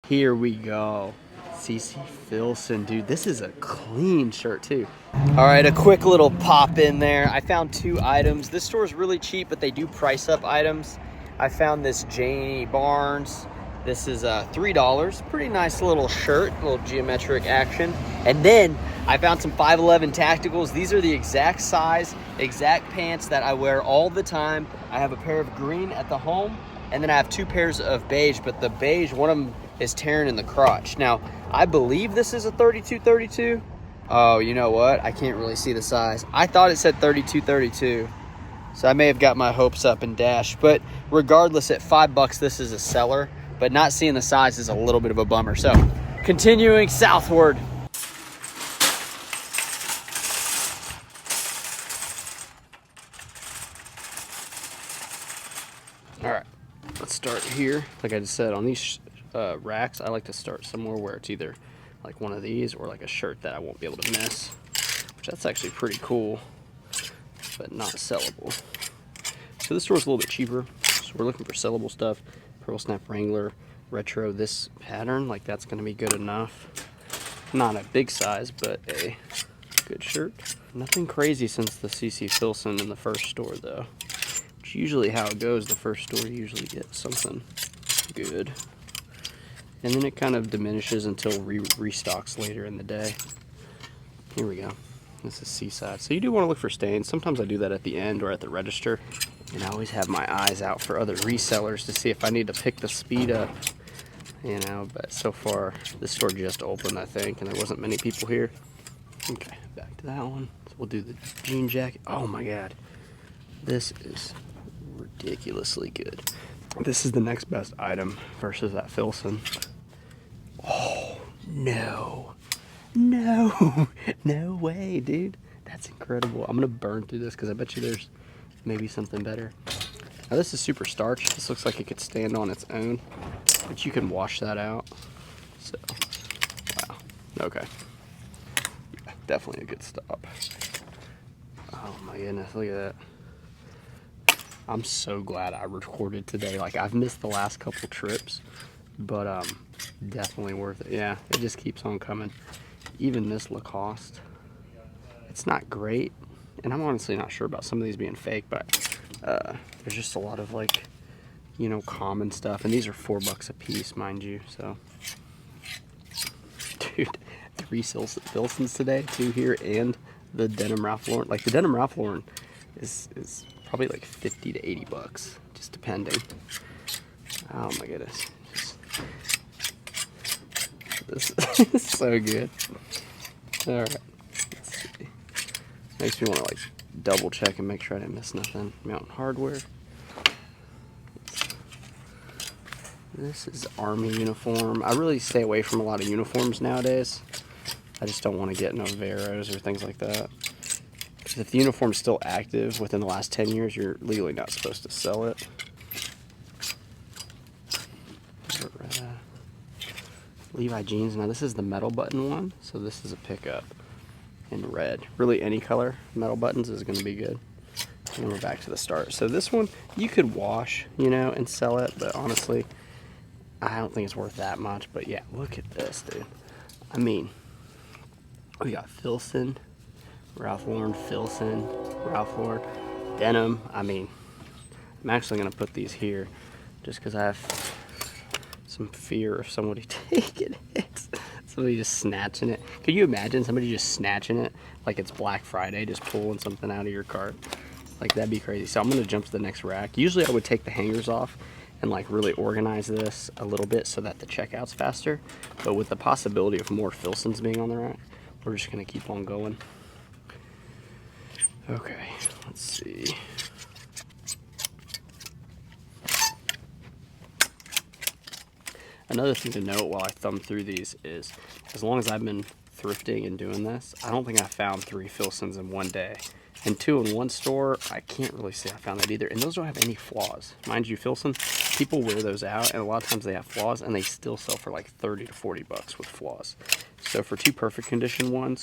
Here we go. CC Filson, dude, this is a clean shirt too. All right, a quick little pop in there. I found 2 items. This store is really cheap, but they do price up items. I found this Janie Barnes. This is $3. Pretty nice little shirt, little geometric action. And then I found some 511 tacticals. These are the exact size, exact pants that I wear all the time. I have a pair of green at the home, and then I have 2 pairs of beige, but the beige, one of them is tearing in the crotch. Now, I believe this is a 32-32. Oh, you know what? I can't really see the size. I thought it said 32-32. So I may have got my hopes up and dashed. But regardless, at $5, this is a seller. But not seeing the size is a little bit of a bummer. So continuing southward. All right, let's start here. Like I just said, on these racks, I like to start somewhere where it's either like one of these or like a shirt that I won't be able to miss, which that's actually pretty cool, but not sellable. So this store's a little bit cheaper, so we're looking for sellable stuff. Pearl Snap Wrangler Retro, this pattern, like that's gonna be good enough. Not a big size, but a good shirt. Nothing crazy since the CC Filson in the first store though. Which usually how it goes, the first store you usually get something good. And then it kind of diminishes until restocks later in the day. Here we go. This is Seaside. So you do want to look for stains. Sometimes I do that at the end or at the register. And I always have my eyes out for other resellers to see if I need to pick the speed up. You know, but so far, this store just opened, I think, and there wasn't many people here. Okay, back to that one. So we'll do the jean jacket. Oh my God. This is ridiculously good. This is the next best item versus that Filson. Oh, no. No. No way, dude. That's incredible. I'm going to burn through this because I bet you there's maybe something better. Now, this is super starched. This looks like it could stand on its own, but you can wash that out. So, wow. Okay. Yeah, definitely a good stop. Oh, my goodness. Look at that. I'm so glad I recorded today. Like, I've missed the last couple trips, but definitely worth it. Yeah, it just keeps on coming. Even this Lacoste, it's not great, and I'm honestly not sure about some of these being fake, but there's just a lot of, like, you know, common stuff, and these are $4 a piece, mind you. So, dude, 3 Filsons today, 2 here, and the denim Ralph Lauren. Like, the denim Ralph Lauren is probably like 50 to 80 bucks, just depending. Oh my goodness. This is so good. All right, let's see. Makes me want to like double check and make sure I didn't miss nothing. Mountain Hardware. This is Army uniform. I really stay away from a lot of uniforms nowadays. I just don't want to get no Veros or things like that. Because if the uniform's still active within the last 10 years, you're legally not supposed to sell it. Levi jeans. Now this is the metal button one, so this is a pickup in red. Really any color metal buttons is going to be good. And we're back to the start. So this one you could wash, you know, and sell it, but honestly, I don't think it's worth that much. But yeah, look at this, dude. I mean, we got Filson, Ralph Lauren, Filson, Ralph Lauren, denim. I mean, I'm actually going to put these here just because I have some fear of somebody taking it. Somebody just snatching it. Could you imagine somebody just snatching it like it's Black Friday, just pulling something out of your cart? Like, that'd be crazy. So I'm going to jump to the next rack. Usually I would take the hangers off and like really organize this a little bit so that the checkout's faster. But with the possibility of more Filsons being on the rack, we're just going to keep on going. Okay, let's see. Another thing to note while I thumb through these is, as long as I've been thrifting and doing this, I don't think I found 3 Filsons in one day. And 2 in one store, I can't really say I found that either. And those don't have any flaws. Mind you, Filson, people wear those out, and a lot of times they have flaws, and they still sell for like 30 to 40 bucks with flaws. So for 2 perfect condition ones,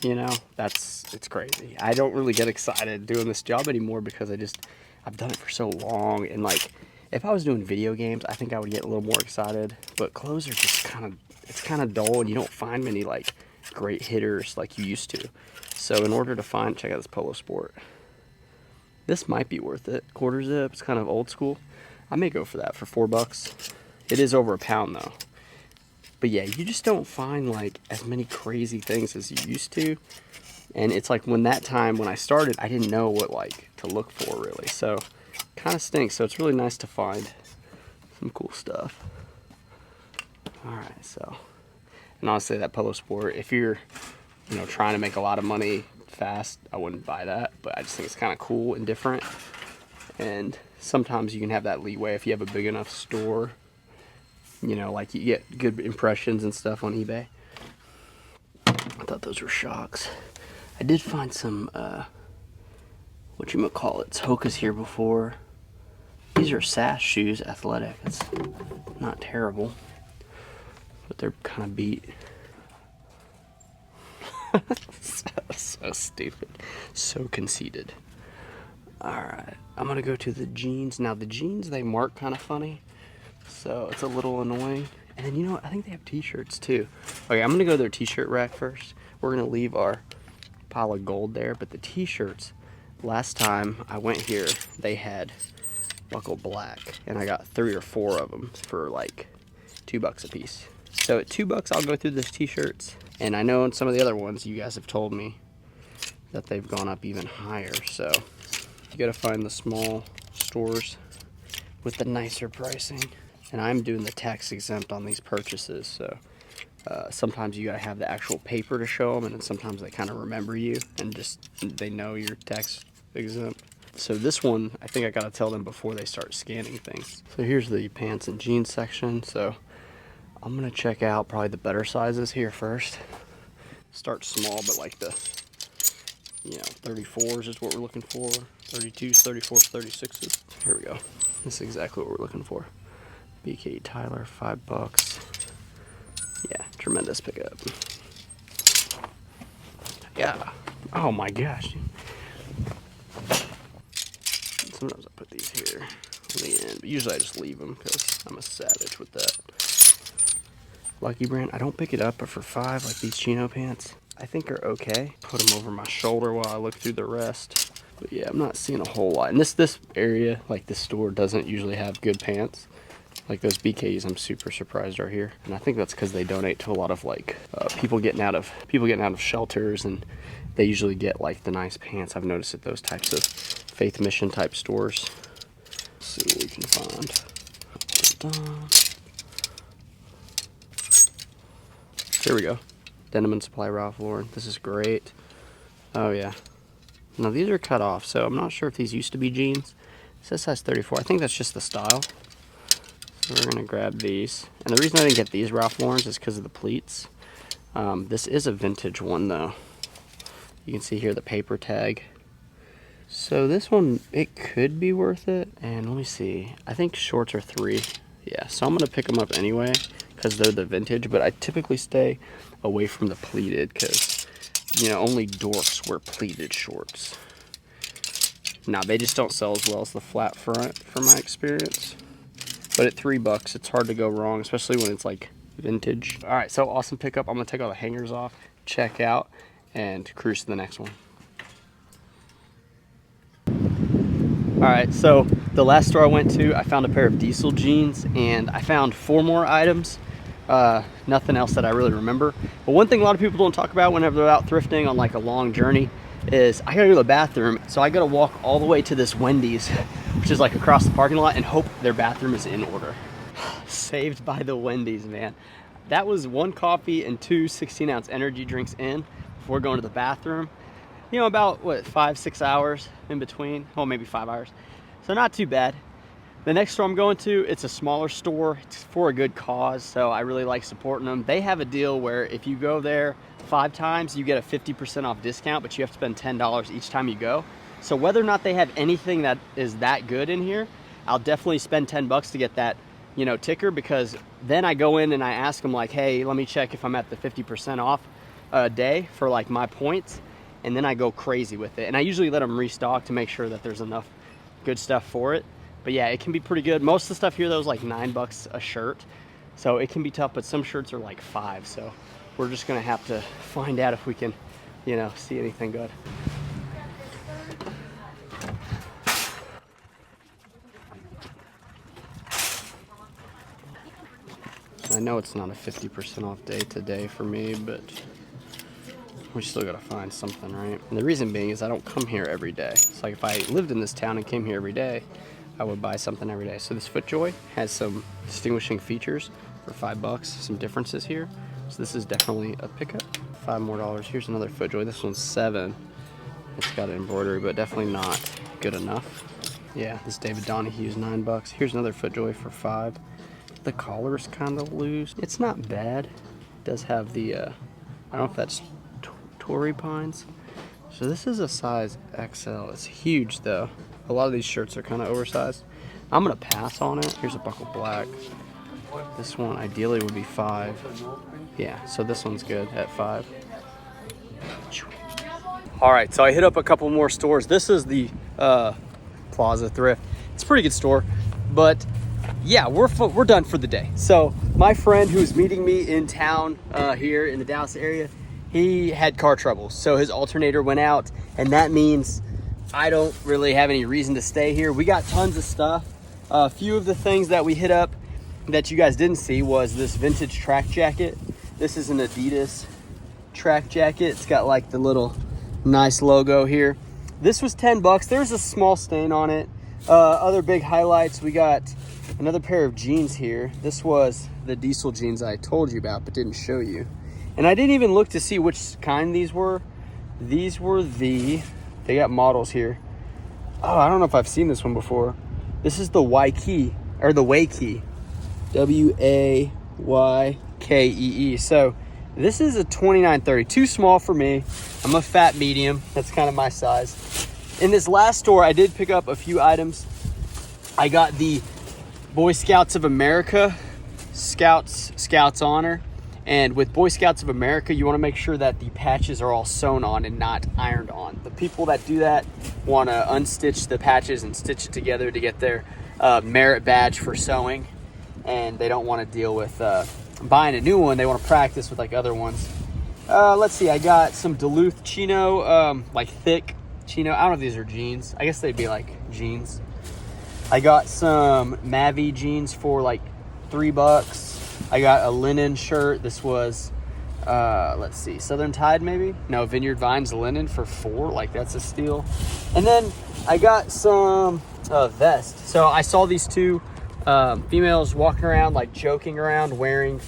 you know, it's crazy. I don't really get excited doing this job anymore because I've done it for so long, and like, If I was doing video games, I think I would get a little more excited, but clothes are just it's kind of dull, and you don't find many like great hitters like you used to. So in order to find, check out this Polo Sport. This might be worth it. Quarter zip, it's kind of old school. I may go for that for $4. It is over £1 though. But yeah, you just don't find like as many crazy things as you used to. And it's like when I started, I didn't know what like to look for really. So kind of stinks. So it's really nice to find some cool stuff. All right, so, and honestly, that Polo Sport, if you're, trying to make a lot of money fast, I wouldn't buy that, but I just think it's kind of cool and different. And sometimes you can have that leeway if you have a big enough store, like you get good impressions and stuff on eBay. I thought those were shocks. I did find some, Hoka's here before. These are SAS shoes, athletic. It's not terrible, but they're kind of beat. So stupid. So conceited. Alright, I'm gonna go to the jeans. Now the jeans, they mark kind of funny, so it's a little annoying. And then, you know what, I think they have t-shirts too. Okay, I'm gonna go to their t-shirt rack first. We're gonna leave our pile of gold there, but the t-shirts, last time I went here, they had buckle black, and I got 3 or 4 of them for like $2 a piece. So at $2, I'll go through those t-shirts. And I know in some of the other ones, you guys have told me that they've gone up even higher. So you gotta find the small stores with the nicer pricing. And I'm doing the tax exempt on these purchases. So sometimes you gotta have the actual paper to show them, and then sometimes they kind of remember you and just they know you're tax exempt. So this one, I think I gotta tell them before they start scanning things. So here's the pants and jeans section. So I'm gonna check out probably the better sizes here first. Start small, but like the 34s is what we're looking for. 32s, 34s, 36s. Here we go. This is exactly what we're looking for. BK Tyler, $5. Yeah, tremendous pickup. Yeah. Oh my gosh. Sometimes I put these here on the end, but usually I just leave them because I'm a savage with that. Lucky Brand, I don't pick it up, but for $5, like these chino pants, I think are okay. Put them over my shoulder while I look through the rest. But yeah, I'm not seeing a whole lot. And this area, like this store, doesn't usually have good pants. Like those BKs, I'm super surprised are here. And I think that's because they donate to a lot of like people getting out of shelters, and they usually get like the nice pants. I've noticed at those types of faith mission type stores. Let's see what we can find. Here we go. Denim and Supply Ralph Lauren. This is great. Oh yeah. Now these are cut off, so I'm not sure if these used to be jeans. It says size 34. I think that's just the style. So we're gonna grab these. And the reason I didn't get these Ralph Laurens is because of the pleats. This is a vintage one though. You can see here the paper tag. So this one, it could be worth it. And let me see. I think shorts are $3. Yeah, so I'm gonna pick them up anyway because they're the vintage, but I typically stay away from the pleated because, only dorks wear pleated shorts. Now, they just don't sell as well as the flat front from my experience. But at $3, it's hard to go wrong, especially when it's like vintage. All right, so awesome pickup. I'm gonna take all the hangers off, check out, and cruise to the next one. All right, so the last store I went to, I found a pair of diesel jeans, and I found 4 more items. Nothing else that I really remember. But one thing a lot of people don't talk about whenever they're out thrifting on like a long journey is I gotta go to the bathroom. So I gotta walk all the way to this Wendy's, which is like across the parking lot, and hope their bathroom is in order. Saved by the Wendy's, man. That was 1 coffee and 2 16-ounce energy drinks in before going to the bathroom. About what, 5-6 hours in between. Well, maybe 5 hours. So not too bad. The next store I'm going to, it's a smaller store. It's for a good cause, so I really like supporting them. They have a deal where if you go there 5 times, you get a 50% off discount, but you have to spend $10 each time you go. So whether or not they have anything that is that good in here, I'll definitely spend $10 to get that, ticker, because then I go in and I ask them like, hey, let me check if I'm at the 50% off a day for like my points, and then I go crazy with it. And I usually let them restock to make sure that there's enough good stuff for it. But yeah, it can be pretty good. Most of the stuff here though is like $9 a shirt. So it can be tough, but some shirts are like $5. So we're just gonna have to find out if we can, you know, see anything good. I know it's not a 50% off day today for me, but we still gotta find something, right? And the reason being is I don't come here every day. It's like if I lived in this town and came here every day, I would buy something every day. So this FootJoy has some distinguishing features for $5, some differences here. So this is definitely a pickup. $5 more. Here's another FootJoy. This one's $7. It's got an embroidery, but definitely not good enough. Yeah, this David Donahue's $9. Here's another FootJoy for $5. The collar's kind of loose. It's not bad. It does have the, I don't know if that's Torrey Pines. So this is a size XL. It's huge though. A lot of these shirts are kind of oversized. I'm gonna pass on it. Here's a buckle black. This one ideally would be $5. Yeah, so this one's good at $5. All right, so I hit up a couple more stores. This is the Plaza Thrift. It's a pretty good store, but yeah, we're done for the day. So my friend who's meeting me in town here in the Dallas area, he had car trouble. So his alternator went out, and that means I don't really have any reason to stay here. We got tons of stuff. A few of the things that we hit up that you guys didn't see was this vintage track jacket. This is an Adidas track jacket. It's got like the little nice logo here. This was $10. There's a small stain on it. Other big highlights, we got another pair of jeans here. This was the diesel jeans I told you about but didn't show you. And I didn't even look to see which kind these were. These were they got models here. Oh, I don't know if I've seen this one before. This is the Waikee, or the Waikee. W-A-Y-K-E-E. So this is a 29.30, too small for me. I'm a fat medium. That's kind of my size. In this last store, I did pick up a few items. I got the Boy Scouts of America Scouts Honor. And with Boy Scouts of America, you want to make sure that the patches are all sewn on and not ironed on. The people that do that want to unstitch the patches and stitch it together to get their merit badge for sewing. And they don't want to deal with buying a new one. They want to practice with like other ones. Let's see, I got some Duluth chino, like thick chino. I don't know if these are jeans. I guess they'd be like jeans. I got some Mavi jeans for like $3. I got a linen shirt. This was, let's see, Southern Tide maybe? No, Vineyard Vines linen for $4. Like that's a steal. And then I got some vest. So I saw these two females walking around, like joking around, wearing,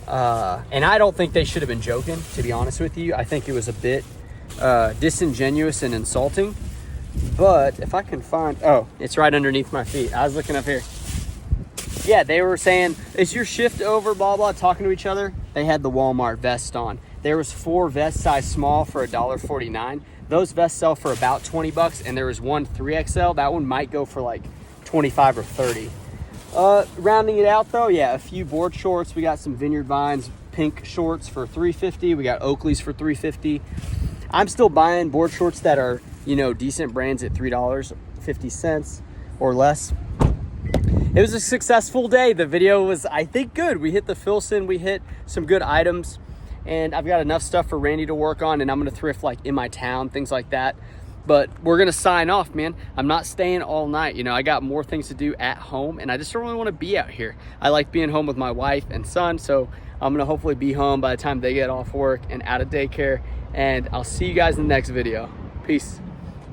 and I don't think they should have been joking, to be honest with you. I think it was a bit disingenuous and insulting. But if I can find, oh, it's right underneath my feet. I was looking up here. Yeah, they were saying, is your shift over, blah, blah, talking to each other. They had the Walmart vest on. There was 4 vests size small for $1.49. Those vests sell for about $20, and there was one 3XL. That one might go for like 25 or 30. Rounding it out though, yeah, a few board shorts. We got some Vineyard Vines pink shorts for $3.50. We got Oakley's for $3.50. I'm still buying board shorts that are, you know, decent brands at $3.50 or less. It was a successful day. The video was, I think, good. We hit the Filson, we hit some good items, and I've got enough stuff for Randy to work on, and I'm gonna thrift like in my town, things like that. But we're gonna sign off, man. I'm not staying all night. You know, I got more things to do at home, and I just don't really wanna be out here. I like being home with my wife and son, so I'm gonna hopefully be home by the time they get off work and out of daycare, and I'll see you guys in the next video. Peace.